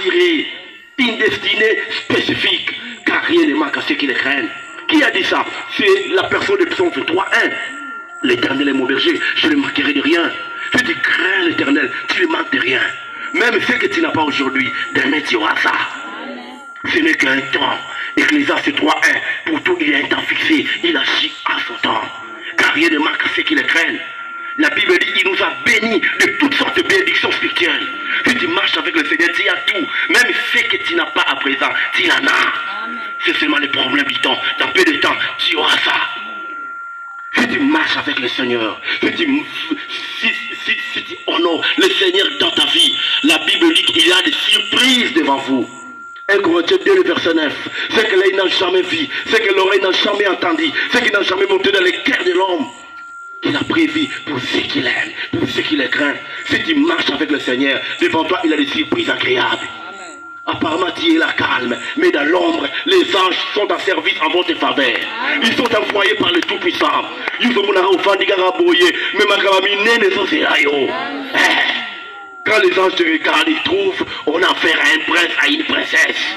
assurée, une destinée spécifique, car rien ne manque à ceux qui les craignent. Qui a dit ça? C'est la personne de Psaume 23:1. L'Éternel est mon berger, je ne manquerai de rien. Si tu crains l'Éternel, tu ne manques de rien. Même ce que tu n'as pas aujourd'hui, demain tu auras ça. Ce n'est qu'un temps. Ecclésiaste 3:1. Pour tout, il y a un temps fixé. Il agit à son temps. Car rien ne manque à ceux qui le craignent. La Bible dit qu'il nous a bénis de toutes sortes de bénédictions spirituelles. Si tu marches avec le Seigneur, tu as tout. Même ce que tu n'as pas à présent, tu en as. C'est seulement le problème du temps. Dans peu de temps, tu auras ça. Si tu marches avec le Seigneur, si tu honores le Seigneur dans ta vie, la Bible dit qu'il y a des surprises devant vous. 1 Corinthiens 2, le verset 9. Ce que l'œil n'a jamais vu, ce que l'oreille n'a jamais entendu, ce qui n'a jamais monté dans le cœur de l'homme, qu'il a prévu pour ceux qui l'aiment, pour ceux qui le craignent. Si tu marches avec le Seigneur, devant toi, il a des surprises agréables. Apparemment, tu es là calme, mais dans l'ombre, les anges sont en service en votre faveur. Ils sont envoyés par le Tout-Puissant. Quand les anges te regardent, ils trouvent, on a affaire à un prince, à une princesse.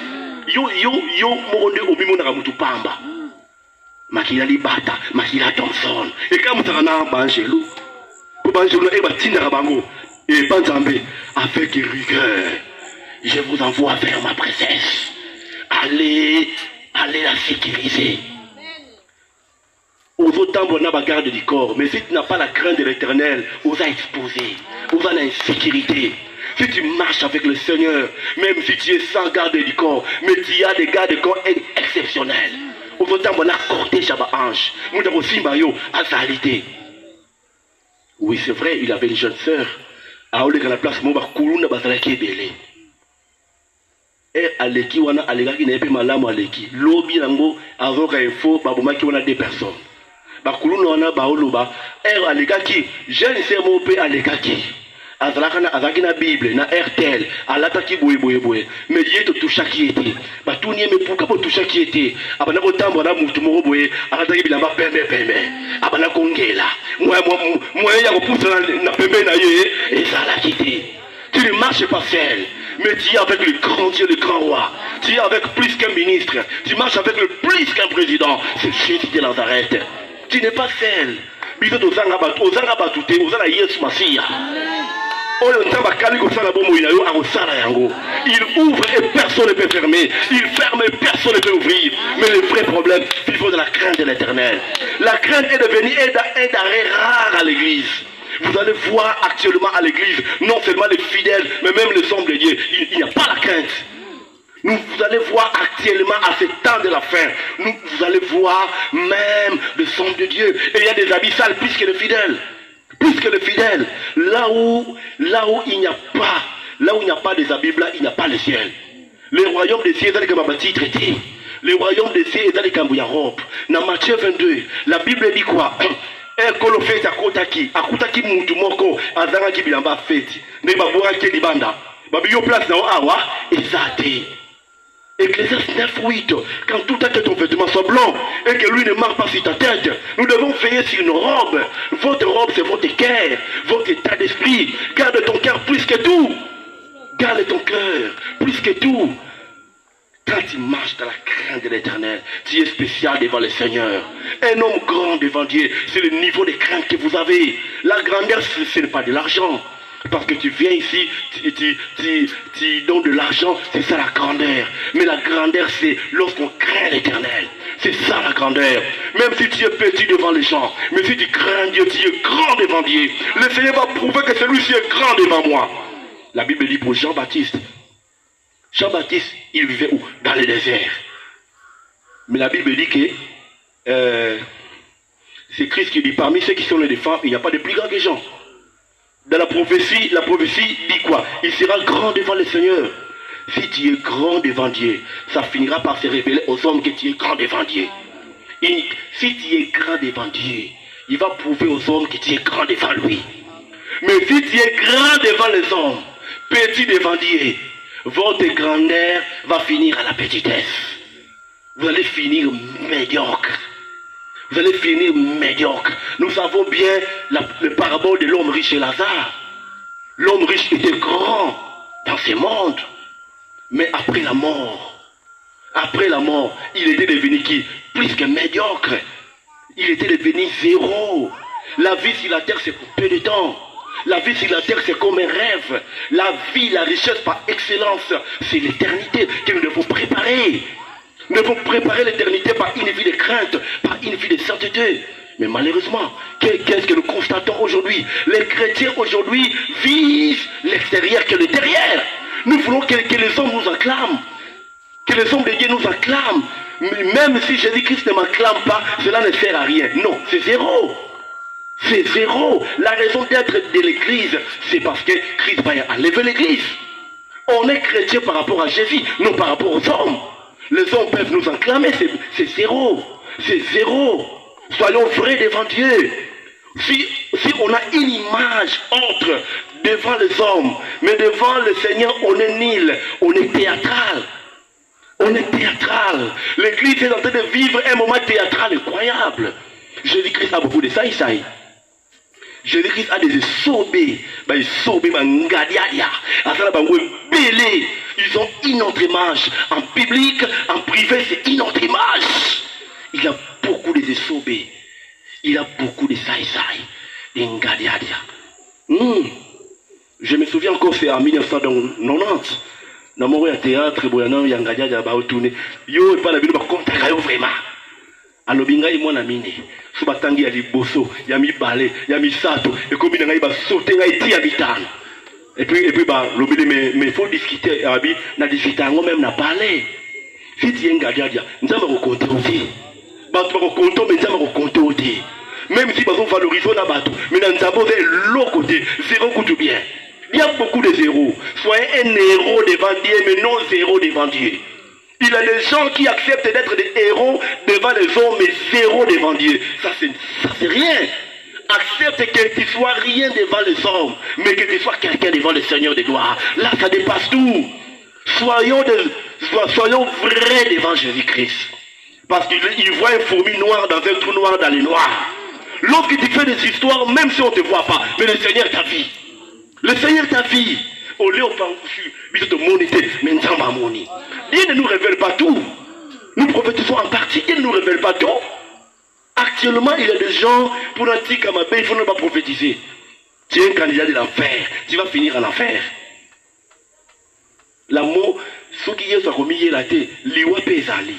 Makila Libata, Makila Thompson. Et quand vous avez un bangelou, et Banzambé, avec rigueur, je vous envoie vers ma princesse. Allez la sécuriser. Aux autant, on a la garde du corps, mais si tu n'as pas la crainte de l'Éternel, on va exposer, on va l'insécurité. Si tu marches avec le Seigneur, même si tu es sans garde du corps, mais tu as des gardes du corps exceptionnels. Aux autant, on a cortège à ange. Nous avons aussi Mario à Salité. Oui, c'est vrai, il avait une jeune sœur. À la place, moi, Kuluna Bazalaki est belé. Et Aleki, on a Aleki, n'est pas malade, Aleki. Lobby, Nango, avant qu'il faut, Babomaki, on a deux personnes. Bakuluna, on a Baoluba. Et Aleki, je ne sais pas, Aleki. Azalakana azakina Bible na RTL alataki boye mais il est tout chaki était batuni me pour kapo tout chaki était abana botambo na mutu mo boye alataki bilamba pembe abana kongela moi ya ko poussa na pembe na ye et ça la quitté. Tu ne marches pas seul, mais tu es avec le grand Dieu, le grand roi. Tu es avec plus qu'un ministre, tu marches avec le plus qu'un président. C'est Jésus de Nazareth. Tu n'es pas seul. Il ouvre et personne ne peut fermer. Il ferme et personne ne peut ouvrir. Mais le vrai problème, il faut de la crainte de l'Éternel. La crainte est devenue un arrêt rare à l'église. Vous allez voir actuellement à l'église, non seulement les fidèles, mais même les hommes de Dieu. Il n'y a pas la crainte. Vous allez voir actuellement à ce temps de la fin, vous allez voir même le sang de Dieu. Et il y a des habits sales plus que les fidèles. Plus que les fidèles. Là où il n'y a pas des habits blancs, il n'y a pas le ciel. Le royaume des cieux, c'est comme un traité. Le royaume des cieux, c'est comme un robe. Dans Matthieu 22, la Bible dit quoi? Ekolo fete akutaki muntu moko azangaki bilamba fete ne babwaki libanda babiyo place na awa ezate. Ecclésiaste 9:8, quand tout à ton vêtement soit blanc et que lui ne marque pas sur ta tête, nous devons veiller sur une robe. Votre robe, c'est votre cœur, votre état d'esprit. Garde ton cœur plus que tout. Garde ton cœur plus que tout. Quand tu marches dans la crainte de l'Éternel, tu es spécial devant le Seigneur. Un homme grand devant Dieu, c'est le niveau de crainte que vous avez. La grandeur, ce n'est pas de l'argent. Parce que tu viens ici, tu donnes de l'argent, c'est ça la grandeur. Mais la grandeur, c'est lorsqu'on craint l'Éternel. C'est ça la grandeur. Même si tu es petit devant les gens, mais si tu crains Dieu, tu es grand devant Dieu. Le Seigneur va prouver que celui-ci est grand devant moi. La Bible dit pour Jean-Baptiste. Jean-Baptiste, il vivait où? Dans le désert. Mais la Bible dit que c'est Christ qui dit parmi ceux qui sont les femmes, il n'y a pas de plus grand que Jean. Dans la prophétie dit quoi? Il sera grand devant le Seigneur. Si tu es grand devant Dieu, ça finira par se révéler aux hommes que tu es grand devant Dieu. Et si tu es grand devant Dieu, il va prouver aux hommes que tu es grand devant lui. Mais si tu es grand devant les hommes, petit devant Dieu, votre grandeur va finir à la petitesse. Vous allez finir médiocre. Vous allez finir médiocre. Nous savons bien le parabole de l'homme riche et Lazare. L'homme riche était grand dans ce monde. Mais après la mort, il était devenu qui? Plus que médiocre. Il était devenu zéro. La vie sur la terre, c'est pour peu de temps. La vie sur la terre, c'est comme un rêve. La vie, la richesse par excellence, c'est l'éternité que nous devons préparer. Nous devons préparer l'éternité par une vie de crainte, par une vie de sainteté. Mais malheureusement, qu'est-ce que nous constatons aujourd'hui? Les chrétiens aujourd'hui visent l'extérieur que le derrière. Nous voulons que les hommes nous acclament. Que les hommes de Dieu nous acclament. Mais même si Jésus-Christ ne m'acclame pas, cela ne sert à rien. Non, c'est zéro. C'est zéro. La raison d'être de l'église, c'est parce que Christ va enlever l'église. On est chrétien par rapport à Jésus, non par rapport aux hommes. Les hommes peuvent nous acclamer, c'est zéro. C'est zéro. Soyons vrais devant Dieu. Si on a une image autre devant les hommes, mais devant le Seigneur, on est nul, on est théâtral. On est théâtral. L'église est en train de vivre un moment théâtral incroyable. Jésus-Christ a beaucoup de ça. Jésus-Christ a des sobés. Ils ont une autre image. En public, en privé, c'est une autre image. Il a beaucoup de sobés. Il a beaucoup de saïsaï. Je me souviens encore, c'est en 1990. Dans mon théâtre, il y a un gars qui a tourné. Yo, pas la vidéo, vraiment. Alobinga yi mwana mine so batangi ya liboso ya mibale ya misato ekomi na ngai ba sauter ngai ti ya bitano et puis ba lobile mais faut discuter abi na discuter ngo même na parler fiti yenga dia nzamba ko compter aussi ba to ko compter mais nzamba ko compter aussi même si bazo valoriser na bato mais na nzamba c'est l'autre côté zéro coûte bien. Il y a beaucoup de zéros. Soyez un héros devant Dieu mais non zéro devant Dieu. Il y a des gens qui acceptent d'être des héros devant les hommes, mais zéro devant Dieu. Ça, c'est rien. Accepte que tu sois rien devant les hommes, mais que tu sois quelqu'un devant le Seigneur des gloires. Là, ça dépasse tout. Soyons vrais devant Jésus-Christ. Parce qu'il voit une fourmi noire dans un trou noir dans les noirs. Lorsque tu fais des histoires, même si on ne te voit pas, mais le Seigneur t'a vu. Le Seigneur t'a vu. Au lieu de moniter, mais nous sommes moni. Dieu ne nous révèle pas tout. Nous prophétisons en partie, il ne nous révèle pas tout. Actuellement, il y a des gens, pour un petit comme il faut ne pas prophétiser. Tu es un candidat de l'enfer, tu vas finir en enfer. L'amour, ceux qui sont commis la tête, liwa pesali.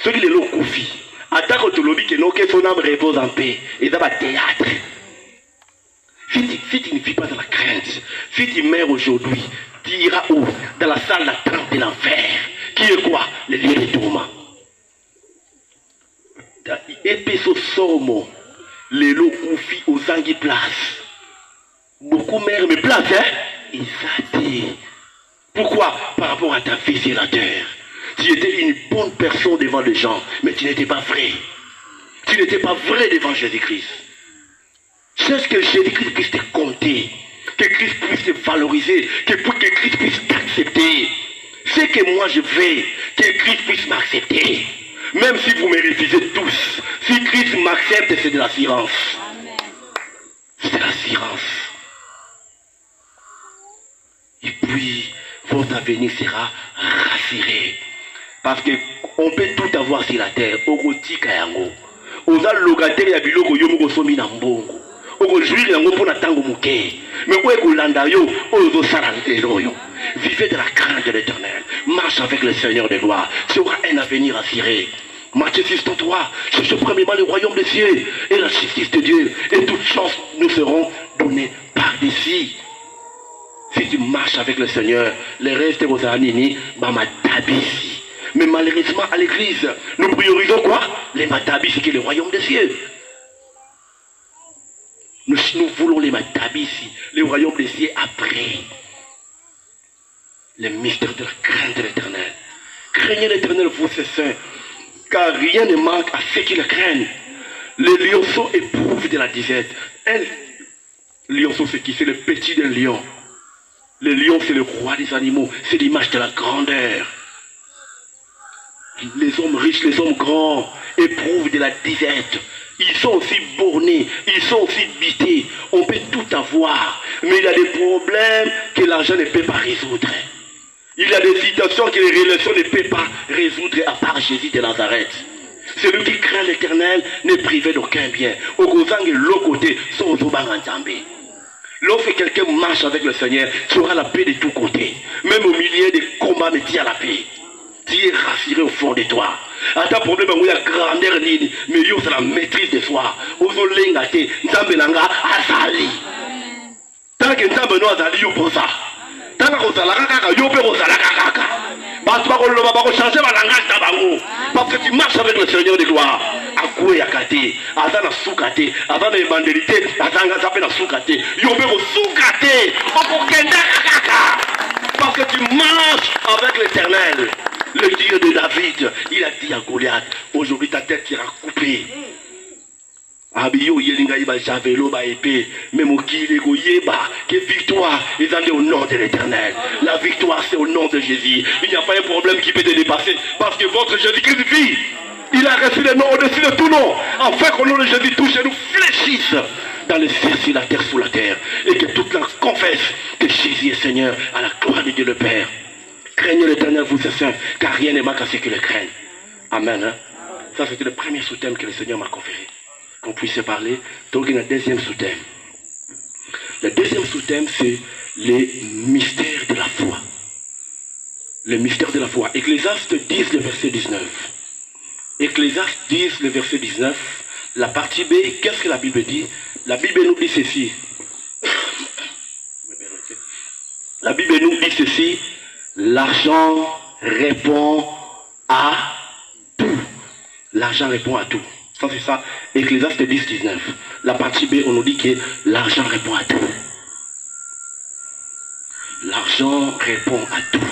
Ceux qui les l'ont confié. Attaque au lobby que son âme repose en paix. Et dans le théâtre. Si tu ne vis pas dans la crainte, si tu meurs aujourd'hui, tu iras où? Dans la salle d'attente de l'enfer. Qui est quoi? Le lieu de tourment. Épeso somo, les lots confis aux anguilles place. Beaucoup meurent, mais place, hein? Exactement. Pourquoi? Par rapport à ta vie sur la terre. Tu étais une bonne personne devant les gens, mais tu n'étais pas vrai. Tu n'étais pas vrai devant Jésus-Christ. C'est ce que Jésus-Christ puisse te compter, que Christ puisse te valoriser, que Christ puisse t'accepter. C'est que moi je veux, que Christ puisse m'accepter. Même si vous me refusez tous, si Christ m'accepte, c'est de l'assurance. C'est de l'assurance. Et puis, votre avenir sera rassuré. Parce qu'on peut tout avoir sur la terre. Orotika yango. Oza locataire ya biloko yo moko somi na mbongo. Aujourd'hui, yango pona tango muke. Mais où est kolanda yo? Ozo sarantelo yo. Vivez de la crainte de l'Éternel. Marche avec le Seigneur des gloires. Tu auras un avenir assuré. Matthieu 6:3. Cherchez premièrement le royaume des cieux et la justice de Dieu. Et toutes choses nous seront données par-dessus. Si tu marches avec le Seigneur, les restes de vos anini, bamatabisi. Mais malheureusement, à l'église, nous priorisons quoi? Les matabisi, qui est le royaume des cieux. Nous voulons les matabisi, le royaume des cieux après. Les mystères de la crainte de l'Éternel. Craignez l'Éternel, vous, ses saints, car rien ne manque à ceux qui le craignent. Les lionceaux éprouvent de la disette. Un lionceau, c'est qui? C'est le petit d'un lion. Le lion, c'est le roi des animaux. C'est l'image de la grandeur. Les hommes riches, les hommes grands éprouvent de la disette. Ils sont aussi bornés, ils sont aussi bités. On peut tout avoir, mais il y a des problèmes que l'argent ne peut pas résoudre. Il y a des situations que les relations ne peuvent pas résoudre à part Jésus de Nazareth. Celui qui craint l'Éternel n'est privé d'aucun bien. Au côté, l'autre côté, son lorsque quelqu'un marche avec le Seigneur, tu auras la paix de tous côtés. Même au milieu des combats, mais tu as la paix. Tu es rassuré au fond de toi. À ta problème, il y a grandeur, mais il y a la maîtrise de soi. Tant que Nzambe no azali yo posa. Tant que ozalaka kaka yo pe ozalaka kaka. Bato ba ko loba ba ko changer ba langage ta bango. Parce que tu marches avec le Seigneur de gloire. Akwe yakate, azana sukate, azana evangelité, azanga zape na sukate. Yo pe ko sukate, okokenda kaka. Parce que tu marches avec l'Éternel. Le Dieu de David, il a dit à Goliath, aujourd'hui ta tête sera coupée. Abiyo yelinga iba javelo ba épée, mais mokile go yeba que victoire est au nom de l'Éternel. La victoire c'est au nom de Jésus. Il n'y a pas un problème qui peut te dépasser parce que votre Jésus-Christ vit. Il a reçu le nom au-dessus de tout nom, afin que le nom de Jésus touche et nous fléchisse dans les cieux, sur la terre, sous la terre, et que toute la confesse que Jésus est Seigneur à la gloire de Dieu le Père. Craignez l'Éternel, vous êtes saints, car rien ne manque à ceux qui le craignent. Amen. Hein? Ça, c'était le premier sous-thème que le Seigneur m'a conféré. Qu'on puisse parler. Donc, il y a un deuxième sous-thème. Le deuxième sous-thème, c'est les mystères de la foi. Les mystères de la foi. Ecclésiaste 10, le verset 19. Ecclésiaste 10, le verset 19. La partie B, qu'est-ce que la Bible dit? La Bible nous dit ceci. La Bible nous dit ceci. L'argent répond à tout. L'argent répond à tout. Ça, c'est ça. Ecclésiaste 10, 19. La partie B, on nous dit que l'argent répond à tout. L'argent répond à tout.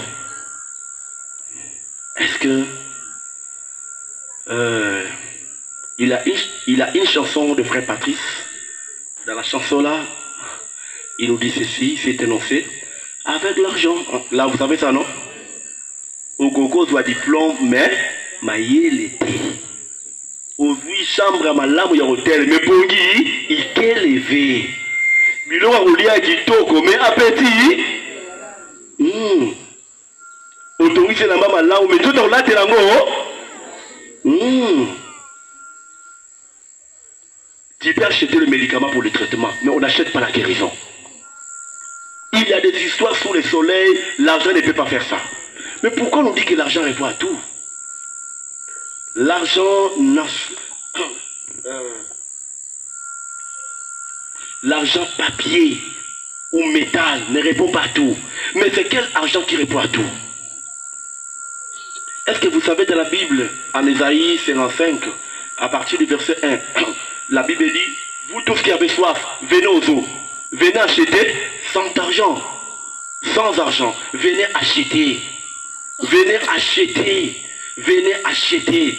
Est-ce que il a une chanson de Frère Patrice. Dans la chanson-là, il nous dit ceci, c'est énoncé. Avec l'argent, là vous savez ça, non? Au gogo doit diplôme, mais maillé l'été. Au 8 chambres à ma lame, il y a hôtel, mais pour qui il est levé. Bilo a roulé à Kitoko, mais appétit. Autorisé la maman là, mais tout dans la telango. Tu peux acheter le médicament pour le traitement, mais on n'achète pas la guérison. Il y a des histoires sous le soleil, l'argent ne peut pas faire ça. Mais pourquoi on dit que l'argent répond à tout? L'argent l'argent papier ou métal ne répond pas à tout. Mais c'est quel argent qui répond à tout? Est-ce que vous savez dans la Bible, en Ésaïe 55, à partir du verset 1, la Bible dit, vous tous qui avez soif, venez aux eaux. Venez acheter sans argent. Sans argent. Venez acheter. Venez acheter. Venez acheter.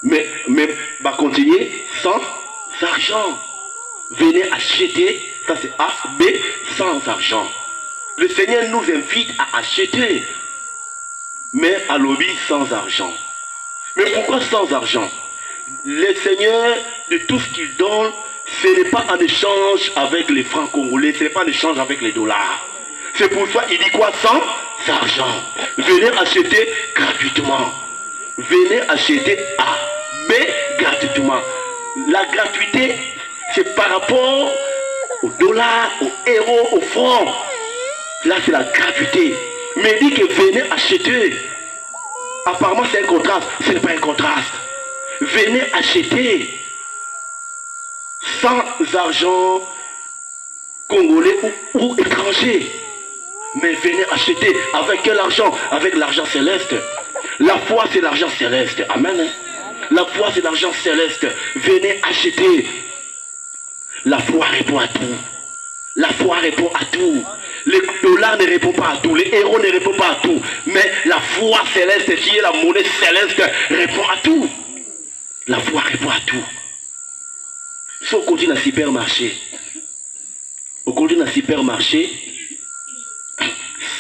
Mais va continuer sans argent. Venez acheter. Ça c'est A, B, sans argent. Le Seigneur nous invite à acheter. Mais à l'objet sans argent. Mais pourquoi sans argent? Le Seigneur, de tout ce qu'il donne, ce n'est pas en échange avec les francs congolais, ce n'est pas en échange avec les dollars. C'est pour ça qu'il dit quoi? Sans argent. Venez acheter gratuitement. Venez acheter A, B gratuitement. La gratuité, c'est par rapport aux dollars, aux euros, aux francs. Là, c'est la gratuité. Mais il dit que venez acheter. Apparemment, c'est un contraste. Ce n'est pas un contraste. Venez acheter. Sans argent congolais ou étranger. Mais venez acheter. Avec quel argent? Avec l'argent céleste. La foi, c'est l'argent céleste. Amen. La foi, c'est l'argent céleste. Venez acheter. La foi répond à tout. La foi répond à tout. Les dollars ne répondent pas à tout. Les héros ne répondent pas à tout. Mais la foi céleste, qui est la monnaie céleste, répond à tout. La foi répond à tout. Si on continue dans le supermarché,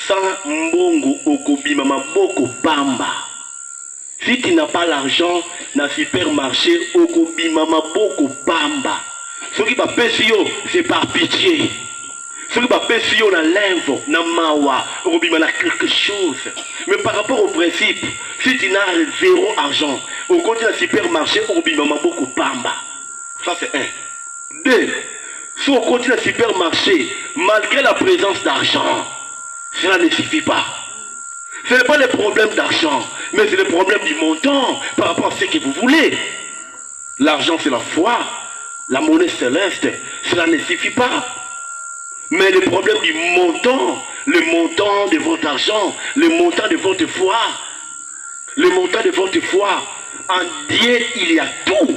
sans mbongo okobima maboko pamba. Si tu n'as pas l'argent dans le supermarché, okobima maboko pamba. Ce qui va pécher, c'est par pitié. Ce Ce que si on a l'invo, na mawa, on a quelque chose. Mais par rapport au principe, si tu n'as zéro argent, au côté du supermarché, on a beaucoup pamba. Ça c'est un. Deux, si on continue le supermarché, malgré la présence d'argent, cela ne suffit pas. Ce n'est pas le problème d'argent, mais c'est le problème du montant par rapport à ce que vous voulez. L'argent c'est la foi, la monnaie céleste, cela ne suffit pas. Mais le problème du montant, le montant de votre argent, le montant de votre foi, le montant de votre foi, en Dieu il y a tout.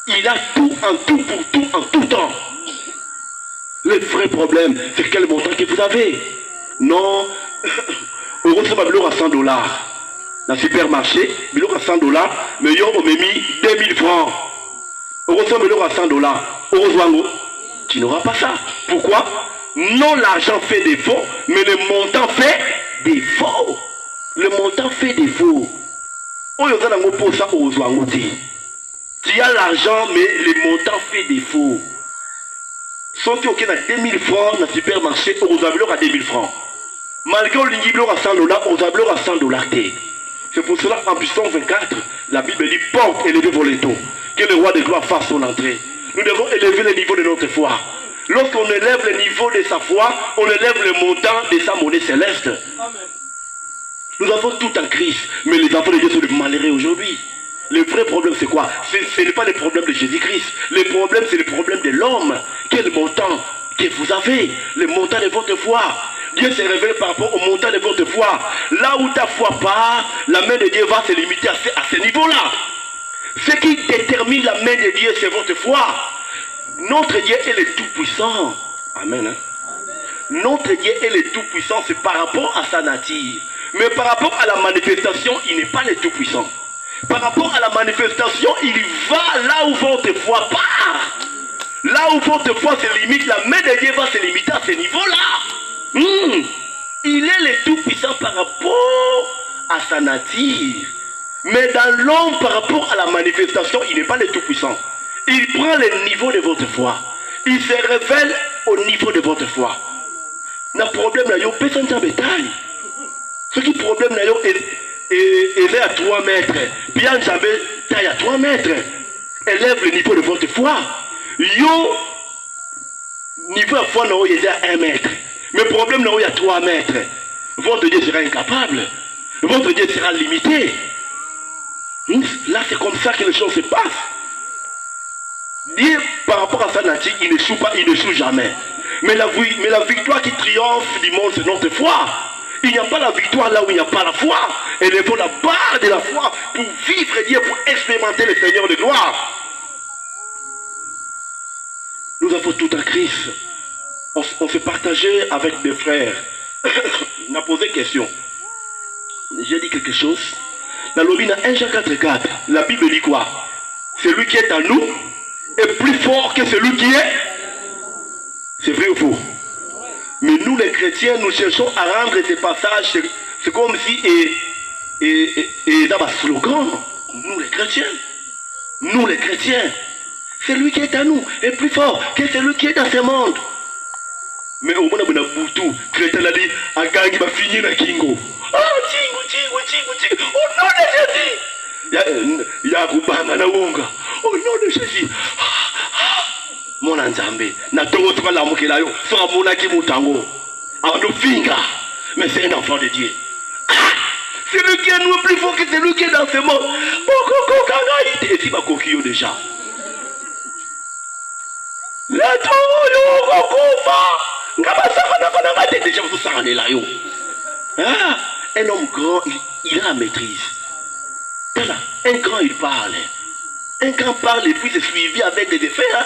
Il a tout, en tout, pour tout, en tout temps. Le vrai problème, c'est quel montant que vous avez. Non, on reçoit un billet à 100 $. Dans le supermarché, billet à 100 $, mais on m'a mis 2000 francs. On reçoit un billet à 100 $. On reçoit tu n'auras pas ça. Pourquoi? Non, l'argent fait défaut, mais le montant fait défaut. Le montant fait défaut. On y a un pour ça, on reçoit un tu as l'argent, mais le montant fait défaut. Sauf que tu as 2000 francs dans le supermarché, on a 2000 francs. Malgré le niveau à 100 $, on a 100 $. C'est pour cela qu'en Psaume 24, la Bible dit porte, élevez vos létaux, que le roi de gloire fasse son entrée. Nous devons élever le niveau de notre foi. Lorsqu'on élève le niveau de sa foi, on élève le montant de sa monnaie céleste. Amen. Nous avons tout en Christ, mais les enfants de Dieu sont des malheureux aujourd'hui. Le vrai problème, c'est quoi? Ce n'est pas le problème de Jésus-Christ. Le problème, c'est le problème de l'homme. Quel montant que vous avez? Le montant de votre foi. Dieu se révèle par rapport au montant de votre foi. Là où ta foi part, la main de Dieu va se limiter à ce niveau-là. Ce qui détermine la main de Dieu, c'est votre foi. Notre Dieu est le Tout-Puissant. Amen. Notre Dieu est le Tout-Puissant, c'est par rapport à sa nature. Mais par rapport à la manifestation, il n'est pas le Tout-Puissant. Par rapport à la manifestation, il va là où votre foi part. Là où votre foi se limite, la main de Dieu va se limiter à ce niveau-là. Il est le Tout-Puissant par rapport à sa nature. Mais dans l'homme, par rapport à la manifestation, il n'est pas le Tout-Puissant. Il prend le niveau de votre foi. Il se révèle au niveau de votre foi. Le problème, là, il y a personne de bétail. Ce qui est problème, là, est à 3 mètres. Bien, j'avais taille à 3 mètres. Élève le niveau de votre foi. Yo, niveau de foi, il est à 1 mètre. Mais le problème, là, il y a 3 mètres. Votre Dieu sera incapable. Votre Dieu sera limité. Là, c'est comme ça que les choses se passent. Dieu, par rapport à sa nature, il ne joue pas, il ne joue jamais. Mais la victoire qui triomphe du monde, c'est notre foi. Il n'y a pas la victoire là où il n'y a pas la foi. Élevons la barre de la foi pour vivre Dieu, pour expérimenter le Seigneur de gloire. Nous avons tout en Christ. On s'est partagé avec des frères. On a posé question. J'ai dit quelque chose. Dans l'Obina 1 Jean 4,4, la Bible dit quoi? Celui qui est en nous est plus fort que celui qui est. C'est vrai ou faux? Mais nous les chrétiens, nous cherchons à rendre ces passages, c'est comme si et dans un slogan, nous les chrétiens, celui qui est en nous est plus fort que celui qui est dans ce monde. Mais au moins on a boutou, chrétien a dit, à gangi va finir na kingo. Ah, tingu, au nom de Jésus. Il y a Goubanga na Wonga, au nom de Jésus. Mon Nzambe, na tongo toka la mokela yo, sera monaki mutango. Ando finga, mais c'est un enfant de Dieu. C'est lui qui est nous plus fort que celui qui est dans ce monde. Boko kanga ite si ba kokiyo déjà. La tongo yo kokofa. Ngaba saka na ngate déjà vous saka la yo. Ah, un homme grand, il a la maîtrise. Voilà, un grand il parle. Un grand parle et puis c'est suivi avec des effets. Hein?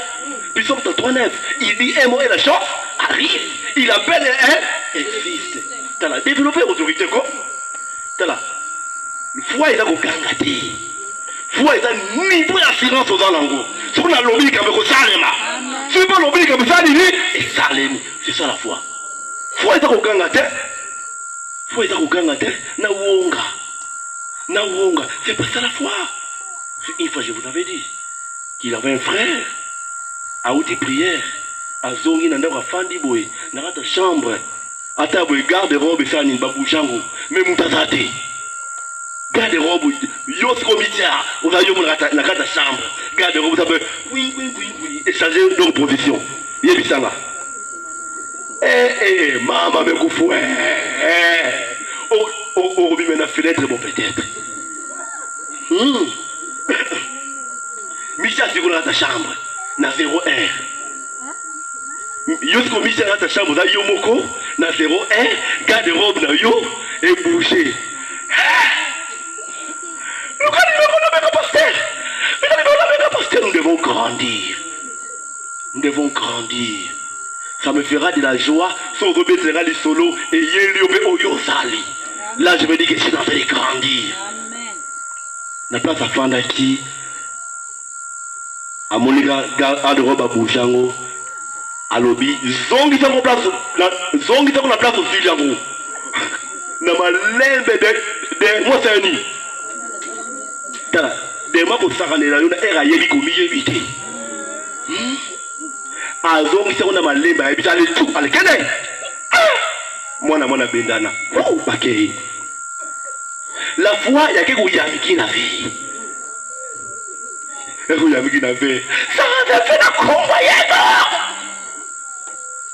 Puis Psaume 3:9, il dit un mot et la chose arrive. Il appelle et elle existe. T'as la développé autorité quoi? T'as la foi est à gangati. Foi est à niveau d'assurance aux alengours. Si on a l'obéi comme Salema. Si on a l'obéi comme Salini, et Salemi. C'est ça la foi. Foi est à gangati. Foi est à gangati. Na wonga. C'est pas ça la foi. Une fois, je vous avais dit qu'il avait un frère à outil prière. azongi na ndako afandi boye na kata chambre ata boye garde-robe esani babushango me mutu aza te garde-robe yo siko mitia oza yo na kata chambre garde-robe oza boye oui échanger donc position yebisanga mama mekufu orobime na fenêtre bon peut-être Micha siko na kata chambre na 0 heure yo siko Micha na kata chambre oza yo moko na 0 heure garde-robe na yo ebouché nous devons grandir. Nous devons grandir. Ça me fera de la joie. Son rebelle sera les solos et yéliobe oyosali. Là, je me dis que je suis en train de grandir. N'a pas sa femme qui a mon garde-robe à Bouchango, à lobby. Zongi ça qu'on place au Filiango. N'a ma lembe de moi c'est un nid. Des mois pour s'arranger, on a érayé comme il évité. Azong, c'est on a mal les et puis allez tout, allez, qu'est-ce que moi, on a bendana. Oh, ok. La foi, il y a quelque chose qui n'a fait. Ça va faire la combat.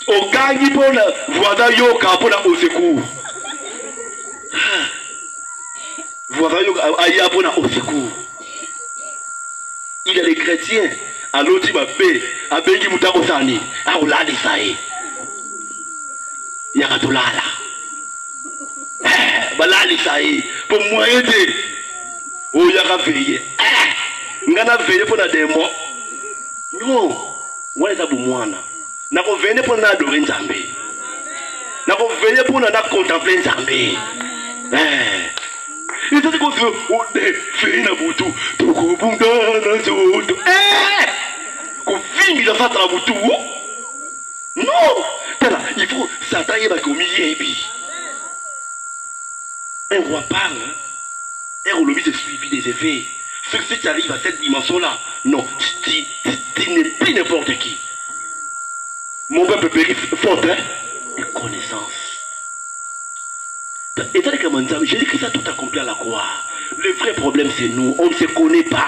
Au gagne pour la voix yoka pour la au secours. Voix yoka aïe pour la au secours. Il y a les chrétiens, à l'autre paix, à Bengi Moutabosani, à Ouladi Saï. Il y a Katolala. Balali Saï, pour moi aider. Oh, il y a veillé. Ngana veillé pour la démon. Non, moi les aboumoana. N'a pas veillé pour la adorer Nzambé. N'a pas veillé pour la contempler Nzambé. Il s'est dit qu'on se fait na butu, toko bunga na zoto. Qu'on vit dans sa trabutu. Non, il faut s'attaquer à comme il un roi parle, un roi se suivi des effets. Ce que tu arrives à cette dimension-là, non, tu n'es plus n'importe qui. Mon peuple périt faute de connaissance. Et ça, j'ai dit que ça tout accompli à la croix. Le vrai problème, c'est nous. On ne se connaît pas.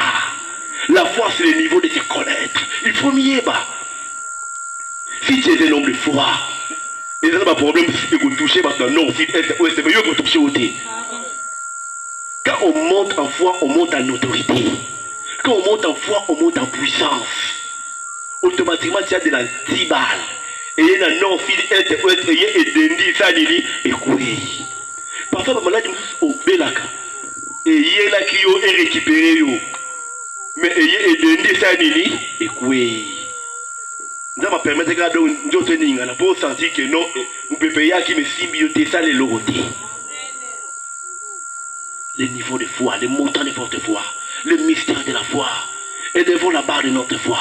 La foi, c'est le niveau de se connaître. Il faut mieux bas. Si tu es un homme de foi, et ça, c'est pas problème, c'est que vous touchez maintenant. Non, si c'est mieux que vous touchez au thé. Quand on monte en foi, on monte en autorité. Quand on monte en foi, on monte en puissance. Automatiquement, tu as de la 10 balles. Et il y a un non, si et parfois, je me dis au Belaka. Et il y a là qui est récupéré. Mais il y a des gens et quoi. Ça m'a permis de regarder un autre niveau. On n'a pas senti que non, on peut payer qui me symbioter ça les logotés. Le niveau de foi, le montant de votre foi, le mystère de la foi. Élevons la barre de notre foi.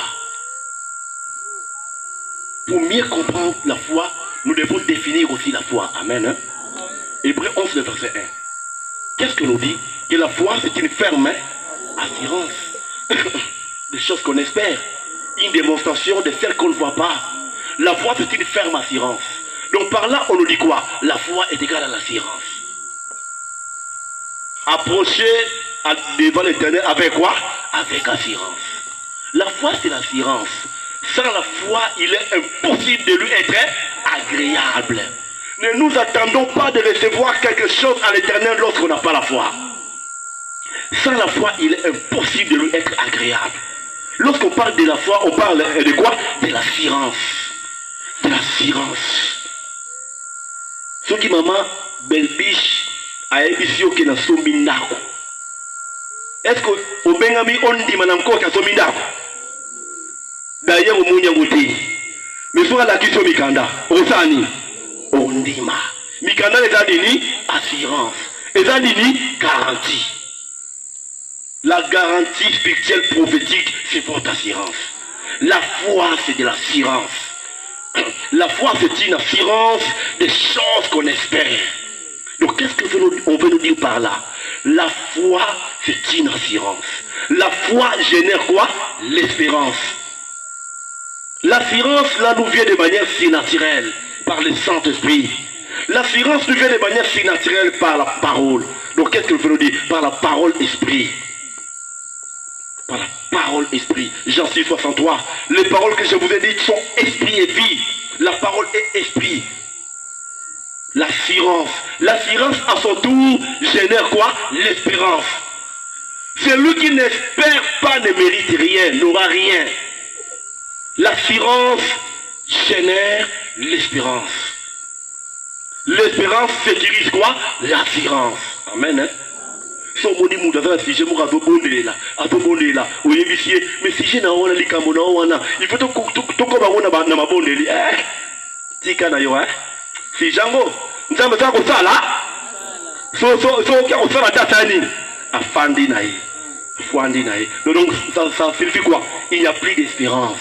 Pour mieux comprendre la foi, nous devons définir aussi la foi. Amen. Hein? Hébreux 11, le verset 1. Qu'est-ce que nous dit? Que la foi, c'est une ferme assurance des choses qu'on espère. Une démonstration de celles qu'on ne voit pas. La foi, c'est une ferme assurance. Donc par là, on nous dit quoi? La foi est égale à l'assurance. Approcher devant l'Éternel avec quoi? Avec assurance. La foi, c'est l'assurance. Sans la foi, il est impossible de lui être agréable. Ne nous attendons pas de recevoir quelque chose à l'Éternel lorsqu'on n'a pas la foi. Sans la foi, il est impossible de lui être agréable. Lorsqu'on parle de la foi, on parle de quoi? De l'assurance. De l'assurance. Ce qui maman, Belbiche, a ébissé qui n'a sommi nako. Est-ce que au Bengami on dit madame quoi qu'à sommi nako? D'ailleurs, au Mouniangouti. Mais sur la question Mikanda, au Sani. Ondima. Mikanda les adini, assurance. Les adini, garantie. La garantie spirituelle prophétique, c'est votre assurance. La foi, c'est de l'assurance. La foi, c'est une assurance des choses qu'on espère. Donc, qu'est-ce qu'on veut nous dire par là? La foi, c'est une assurance. La foi génère quoi? L'espérance. L'assurance, là, nous vient de manière surnaturelle, par le Saint-Esprit. L'assurance nous vient de manière surnaturelle par la parole. Donc, qu'est-ce que je veux nous dire? Par la parole esprit. Par la parole esprit. Jean 6, 63. Les paroles que je vous ai dites sont esprit et vie. La parole est esprit. L'assurance. L'assurance, à son tour, génère quoi? L'espérance. Celui qui n'espère pas ne mérite rien, n'aura rien. L'assurance génère l'espérance. L'espérance sécurise quoi? L'assurance. Amen. Hein? Si on dit que si je me rabonne là, mais si je n'ai pas les camonas, il faut tout comme on a ma bonne li. Tika na yo hein. Si Django, nous avons ça comme ça là. So on fait la tatani. Afandi naï. Fwandi naï. Donc ça signifie quoi? Il n'y a plus d'espérance.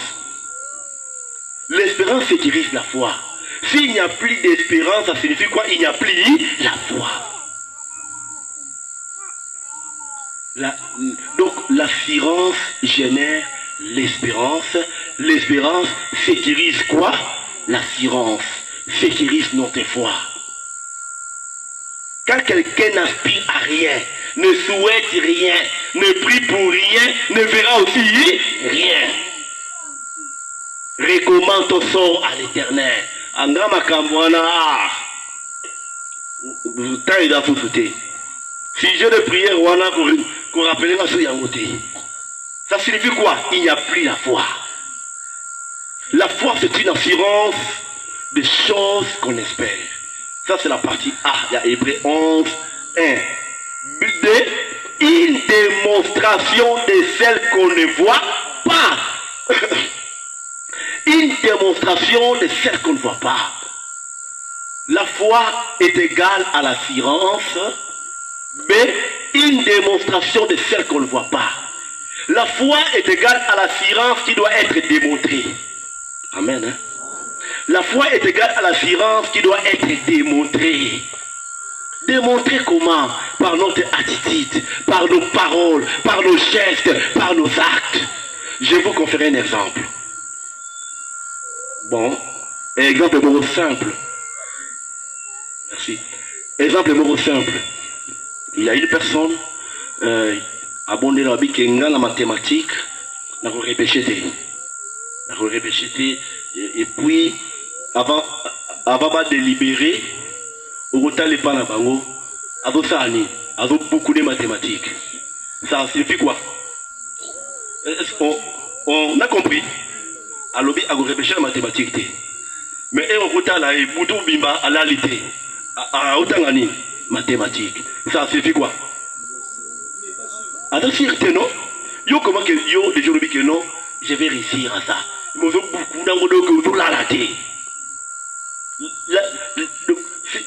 L'espérance sécurise la foi. S'il n'y a plus d'espérance, ça signifie quoi? Il n'y a plus la foi. Donc l'assurance génère l'espérance. L'espérance sécurise quoi? L'assurance. Sécurise notre foi. Quand quelqu'un n'aspire à rien, ne souhaite rien, ne prie pour rien, ne verra aussi rien. Recommande ton sort à l'Éternel. Angama Kambwana. Si je de prière, qu'on rappelle ma soyangoté. Ça signifie quoi? Il n'y a plus la foi. La foi, c'est une assurance des choses qu'on espère. Ça, c'est la partie A. Il y a Hébreux 11, 1. B, une démonstration de celle qu'on ne voit pas. Une démonstration de celle qu'on ne voit pas. La foi est égale à l'assurance. B, une démonstration de celle qu'on ne voit pas. La foi est égale à l'assurance qui doit être démontrée. Amen. Hein? La foi est égale à l'assurance qui doit être démontrée. Démontrer comment? Par notre attitude, par nos paroles, par nos gestes, par nos actes. Je vais vous conférer un exemple. Bon, exemple mot simple. Merci. Exemple mot simple. Il y a une personne abonnée dans la mathématique, n'a pas répété. Et puis, avant de délibérer, au retour les pas bango, avec beaucoup de mathématiques. Ça signifie quoi? On a compris. À l'objet à répéter la mathématique. Mais on retourne là et Boudou Bimba à la lité. À autant de mathématiques. Ça signifie quoi? À la fierté, non? Yo comment que yo les jours que non, je vais réussir à ça.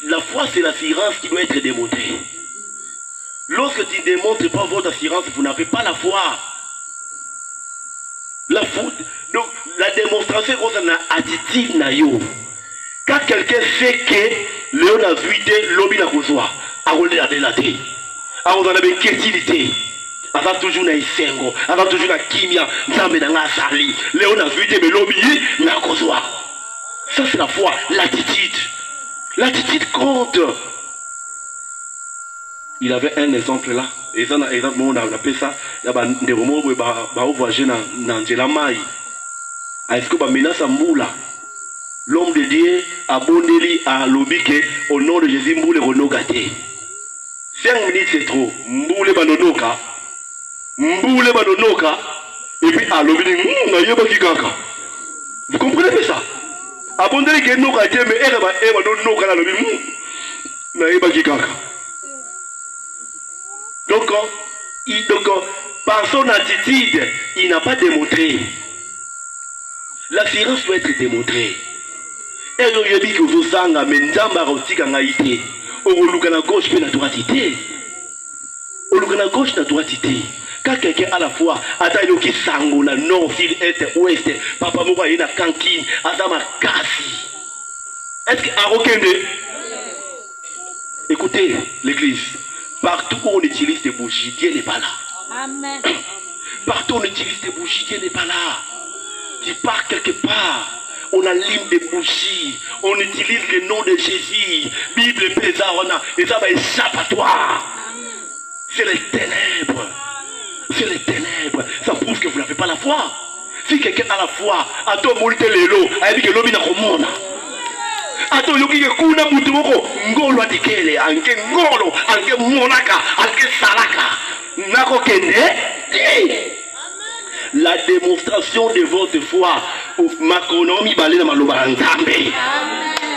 La foi, c'est l'assurance qui doit être démontrée. Lorsque tu ne démontres pas votre assurance, vous n'avez pas la foi. La foi. Donc, la démonstration, c'est une attitude naïo. Quand quelqu'un sait que Léon a vuité l'objet n'a pas besoin, à rouler à délater, à on a une créativité. Avant toujours na isengo, avant toujours na kimia, nzambe na ngasali. Léon a vuité mais l'objet n'a pas besoin. Ça c'est la foi, l'attitude. L'attitude compte. Il avait un exemple là. Et ça, un exemple, on appelle ça. Il y a des moments où on voit dans Njelamai. Est-ce que on menace Moula? L'homme de Dieu a bondé à l'objet au nom de Jésus Moule Renogate. 5 minutes c'est trop. Moule Banonoka. Moule Banonoka. Et puis à l'objet, vous comprenez ça? Abondé que nous avons mais elle va donc par son attitude, il n'a pas démontré. L'assurance doit être démontrée. Et je dis que vous avez un nzamba rotika ngaïté. Au lukana gauche puis la droitité. Au lukana gauche la droitité. Quand quelqu'un à la fois attend qui sango na nord, sud, est, ouest, papa mouba yena kankine, adama kasi. Est-ce que Arokende? Écoutez l'église. Partout où on utilise des bougies, Dieu n'est pas là. Amen. Partout où on utilise des bougies, Dieu n'est pas là. tu pars quelque part, on allume des bougies, on utilise le nom de Jésus, Bible pesant, et ça va échappatoire. C'est les ténèbres. C'est les ténèbres. Ça prouve que vous n'avez pas la foi. Si quelqu'un a la foi, à toi, moulite les lots, a dit que l'homme n'a pas ato yoki ke kuna mutu moko ngolo adikele anke ngolo anke monaka anke salaka nako kende. La démonstration de votre foi makonomi balena maloba nzambe.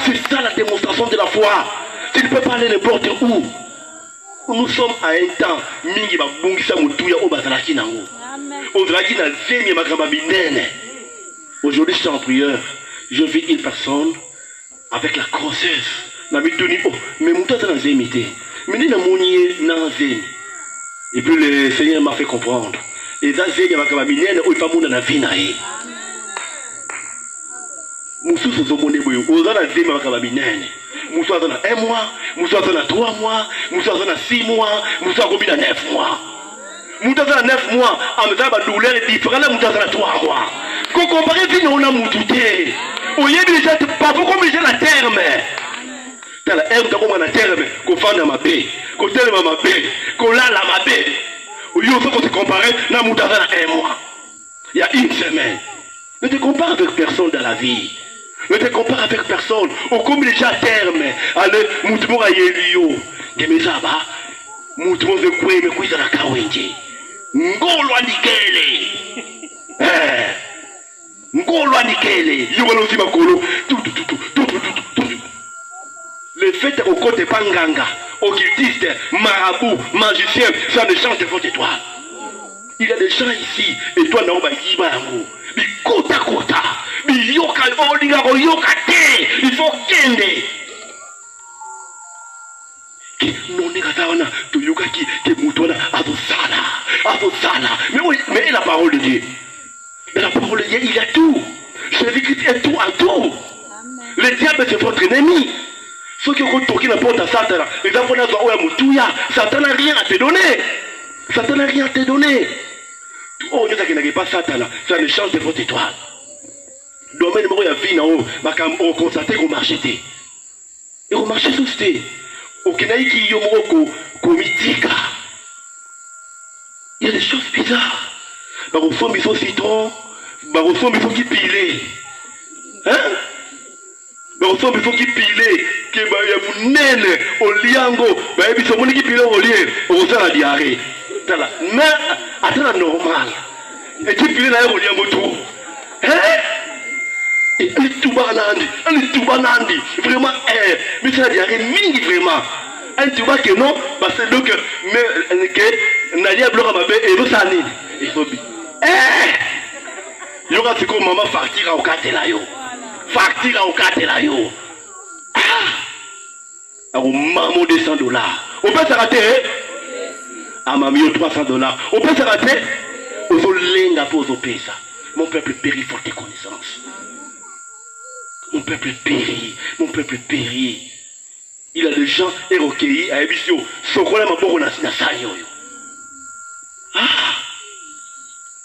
C'est ça la démonstration de la foi. Tu ne peux pas aller n'importe où. Nous sommes à un temps mingi babungisa mutuya obazalaki nango. Ozalaki na zemi makamba minene. Aujourd'hui je suis en prière. Je vis une personne avec la grossesse. Na mitoni oh mais mutu ta na zemi te. Mais na monier na zemi. Et puis le Seigneur m'a fait comprendre. Et ça zemi makamba minene o famuna na vinae. Mususu zomone boyo ozana zemi makamba minene. Moussa a 1 mois, Moussa a 3 mois, Moussa a 6 mois, Moussa a 9 mois. Moussa a 9 mois, en faisant la douleur différente, Moussa a 3 mois. Quand on compare, on a moutouté. On y est déjà, pas pour comme déjà la terme. Dans la terme, on a la terme, qu'on fait dans ma paix, qu'on telle ma paix, qu'on l'a la ma paix. Au lieu de se comparer, on Moussa a 1 mois. Il y a 1 semaine. Ne te compare avec personne dans la vie. Ne te compare avec personne. Au comme déjà terme. Allez, moutmo a yelio. Gemezaba. Moutmo de kwe me kwiza na kawenje. Ngolo anikele. Ngolo anikele. Yobalo si makolo. Le fait au côté panganga, occultiste, marabout, magicien, ça ne change de votre étoile. Il y a des gens ici, et toi, non, bah, il va mais kota kota, mais yoka, oliga, yoka te, il faut kende. Non, négativement, tu yoka qui moutona, azosala. Mais la parole de Dieu, la parole de Dieu, il y a tout. Jésus-Christ est tout à tout. Le diable, c'est votre ennemi. Ceux qui ont toqué la porte à Satan, les enfants de Satan n'a rien à te donner. Satan n'a rien à te donner. Oh, nous n'avons pas Satan, ça ne change de votre étoile. Domaine numéro de vie, on constate qu'on marche. Et on marche sous ce. Au Kenya, il y a des choses bizarres. On fait des citron, on fait des pilés. Hein? On fait des pilés. Que y a une naine au liango, il y a des pilés au lieu, on fait la diarrhée. Mais attends normal. Et tu pilé là au liango tout. Hein? Et elle est tout banandi. Vraiment, mais c'est la diarrhée mingi vraiment. Elle tu vois que non, parce que donc, mais Nadia bloque ma bête et vous ça n'est. Il faut bien. Il y aura ce que maman fartira au catelayo. Fartira au catelayo. Alors, maman $200. On peut s'arrêter. À ma mio $300. On peut s'arrêter. Aux lenga pour aux pesa. Mon peuple périt pour tes connaissances. Mon peuple périt. Mon peuple périt. Il a des gens éroqués à Ebisio. Sokola ma boko na sanyo. Ah.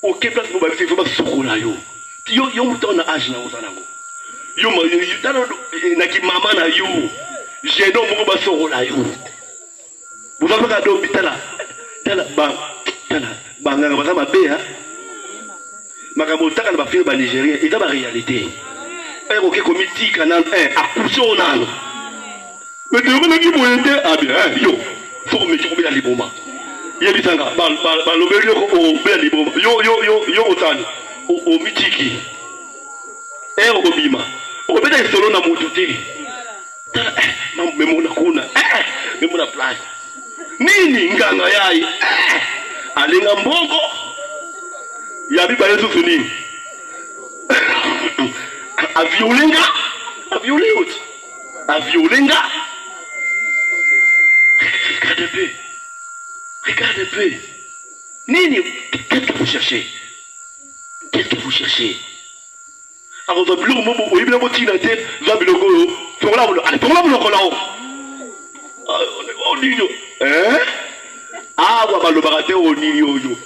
Ok place pour babisi faut pas sokola yo. Yo mutona âge na ozanango. Yo na ki mama na yo. J'ai non mon basoro là yo. Vous avez regardé au bitala. Tala banganga baza mabe hein. Makambo taka na bafile ba Nigérien et dans la réalité. Ok comité canal 1 accoucher au nano. Mais tu veux qui moyente ah bien yo. Faut que me trouver la liboma. Yebi sanga ba lobeli ko be liboma. Yo otani. O mitiki. Au bima. O beta solo na mututi. Memona kuna memona plage nini nganga yai alinga mbongo ya biba yesu nini aviolenga regarde un peu nini qu'est-ce que vous cherchez alors dans le moment où il y a un petit naté va biloko pour là oh nino hein ah wa balobaka te o nini oyo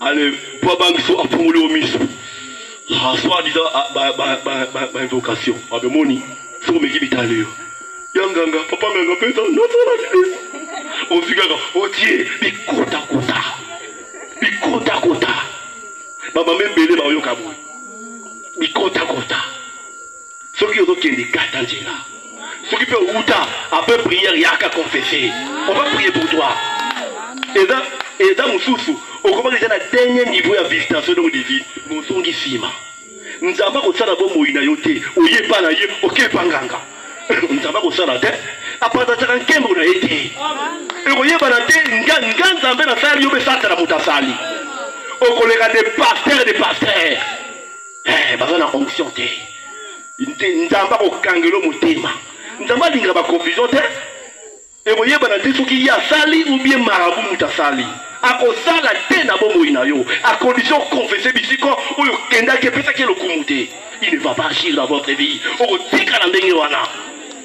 Allez, pas banquiso à formuler au miso. Ah, soit disant, invocation. Ah, ben, moni, c'est comme qui m'étalé. Yanganga, papa m'a fait ça, non, ça la on s'y gagne, oh tiens, mais kota. Maman même belé, ma yo kabou. Mais kota. Ceux qui ont des gâtes en là. Ceux qui peuvent outa, après prière, il y a qu'à confesser. On va prier pour toi. Et dans mon sous-sous, on commence déjà à la dernière niveau de visitation de divine. Mon son qui sima. Nous avons aussi la bonne moïna yoté. Oye pas na ye, ok panganga. Nous avons aussi la tête. Après ça, c'est un kembo na été. Et oye pas na tête, ngan zambe na sali yobe sata na mutasali. Au collègue des pasteurs. Eh, bah on a onction té. Nous avons au kangelo motema. Nous avons dit que la confusion té. Et voyez, ce qu'il y a sali ou bien marabout mutasali. À cause de la tête à condition de confesser, il ne va pas agir dans votre vie.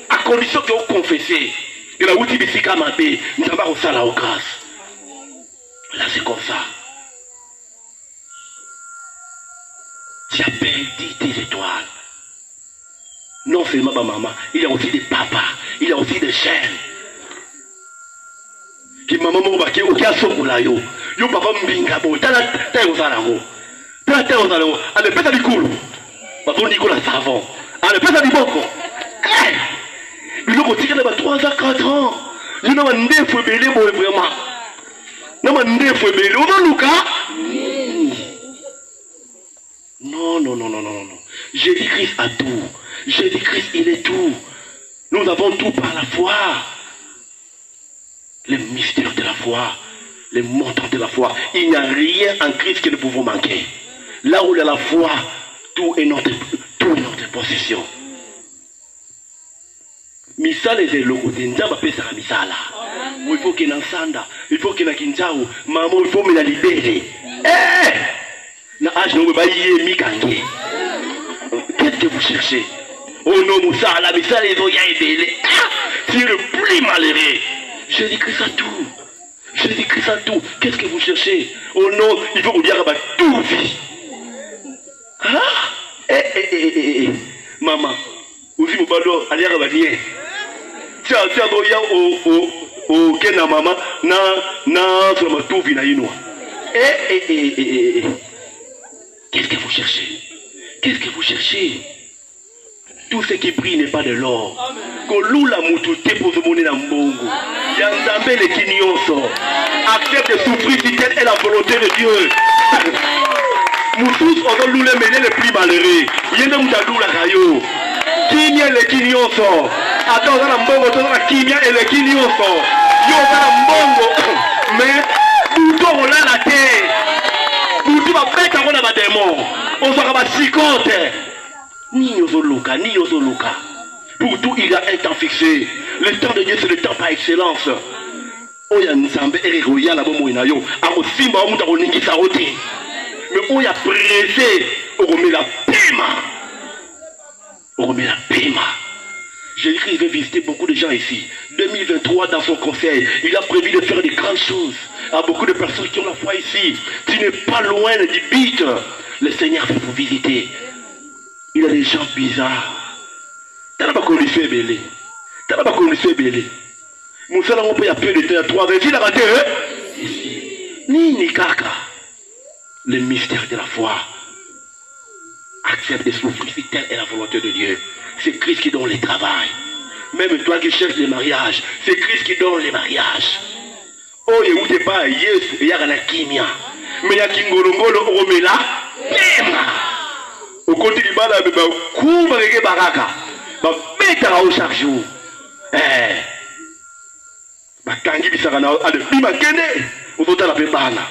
À condition que vous confessez. Et la route bisika mapé, nous avons ça là au grâce. Là c'est comme ça. Tu as perdu tes étoiles. Non seulement ma maman, il y a aussi des papas, il y a aussi des chaînes. Qui maman m'a dit, ok, à ce moment-là, yo papa m'binga, bon, t'as aux alarmes. T'as aux alarmes. Allez, pèse à du cool. Parce qu'on dit qu'on a savon. Allez, pèse à du boko. Il a dit qu'il y a 3 ans, 4 ans. Il y a un défaut belé, bon, vraiment. Il y a un défaut belé. On va Lucas? Non. Jésus-Christ a tout. Jésus-Christ, il est tout. Nous avons tout par la foi. Les mystères de la foi, les montants de la foi. Il n'y a rien en Christ que nous pouvons manquer. Là où il y a la foi, tout est notre possession. Misala est le côté n'zamba pesa la misala. Il faut qu'il y ait un sanda, il faut qu'il y ait un kinjao, maman il faut me la libérer. Na âge nous va y mikange. Qu'est-ce que vous cherchez? Oh non, Moussa, la misala est voyée belé. C'est le plus malheureux. Jésus-Christ a tout. Jésus-Christ a tout. Qu'est-ce que vous cherchez? Oh non, il faut vous dire que tout vie. Maman, vous dites, vous allez à venir. Tiens, au Kenya, maman, sur ma tout vie, qu'est-ce que vous cherchez? Qu'est-ce que vous cherchez? Tout ce qui brille n'est pas de l'or. Kolula mutute pour se monner dans Mbongo. Yanzambe le kinyonso. Accepte de souffrir si telle est la volonté de Dieu. Nous tous, on doit louler mener le plus malheureux. Yende mutadou la kayo. Kimia le kinyonso. Attends, dans la Mbongo, dans la kimia et le kinyonso. Yo, dans la Mbongo. Mais, nous devons la terre. Nous devons mettre en ma démon. On sera ma psychote. Ni Yozoluka. Pour tout, il y a un temps fixé. Le temps de Dieu, c'est le temps par excellence. Oya Nzambe Eregoya la Bomoinayo. Amo Simba Omuta Oningi Saote. Mais Oya pressé. On remet la pima. Jésus-Christ veut visiter beaucoup de gens ici. 2023, dans son conseil, il a prévu de faire des grandes choses. À beaucoup de personnes qui ont la foi ici. Tu n'es pas loin du but. Le Seigneur veut vous visiter. Il y a des gens bizarres. T'as pas connu ce belé. Moussa on peut y appeler de terre 3 il a raté ici. Ni kaka. Le mystère de la foi. Accepte de souffrir si telle est la volonté de Dieu. C'est Christ qui donne le travail. Même toi qui cherches les mariages, c'est Christ qui donne les mariages. Oh, il n'y a pas yes, il y a la kimia. Mais il y a Kingolongolo, Romela, Pema. Au côté du bal, il y a Kouba et Baraka. Bêta au chaque jour. Bakangi bisakana ale bima kende utota la pembana.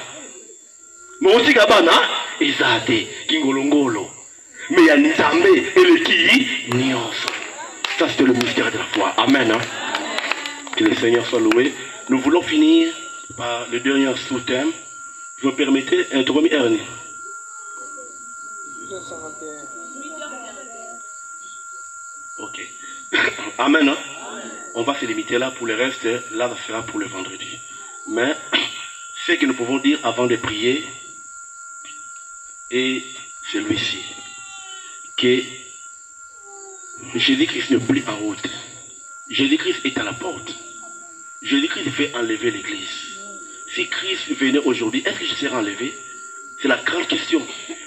Mosi kabana ezate Kingolongolo. Mais il y a Nzambe et le qui nyonso. Ça c'est le mystère de la foi. Amen. Hein? Que le Seigneur soit loué. Nous voulons finir par le dernier sous-thème. Vous me permettez un troisième Ernie. Ok. Amen. Hein? On va se limiter là pour le reste. Là, ça sera pour le vendredi. Mais ce que nous pouvons dire avant de prier, est celui-ci. Que Jésus-Christ ne plus en route. Jésus-Christ est à la porte. Jésus-Christ fait enlever l'église. Si Christ venait aujourd'hui, est-ce que je serais enlevé? C'est la grande question.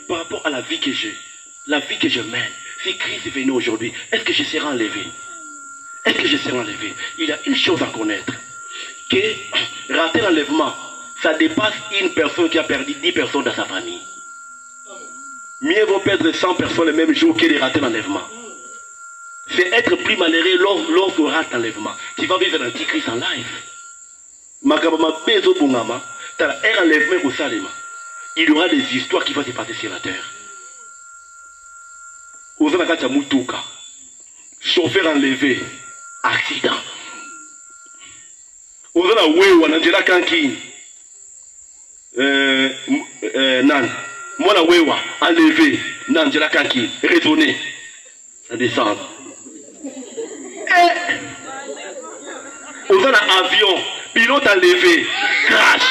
Par rapport à la vie que j'ai, la vie que je mène, si Christ venait aujourd'hui, est-ce que je serais enlevé? Est-ce que je serai enlevé? Il y a une chose à connaître. Que rater l'enlèvement, ça dépasse une personne qui a perdu 10 personnes dans sa famille. Mieux vaut perdre 100 personnes le même jour que de rater l'enlèvement. C'est être plus malheureux lorsqu'on rate l'enlèvement. Tu vas vivre l'antichrist en live. Il y aura des histoires qui vont se passer sur la terre. Chauffeur enlevé, accident. Ozana wewa nanjela kanki nan mwana wewa enlevé nanjela kanki raisonné ça descend. Ozana avion pilote enlevé crash.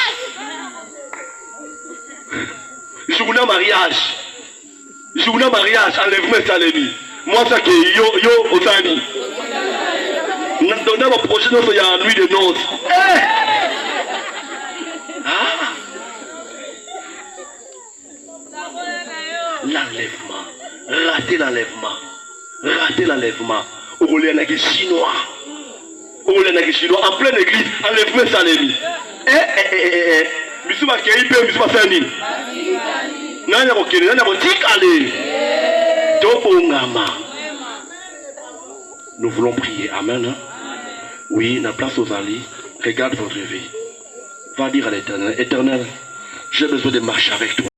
Journée mariage enlèvement salemi. Moi ça que yo Ozani. Dans mon projet, il y a une nuit de noces. L'enlèvement. Rater l'enlèvement. Rater l'enlèvement. Au lieu de chinois. Au lieu de chinois. En pleine église, enlèvement salemi. Misuma Kéipe, Misuma Femi. Nanya Mokene, Nanya Motikale. Topongama. Nous voulons prier. Amen. Hein? Oui, la place aux alliés. Regarde votre vie. Va dire à l'Éternel, Éternel, j'ai besoin de marcher avec toi.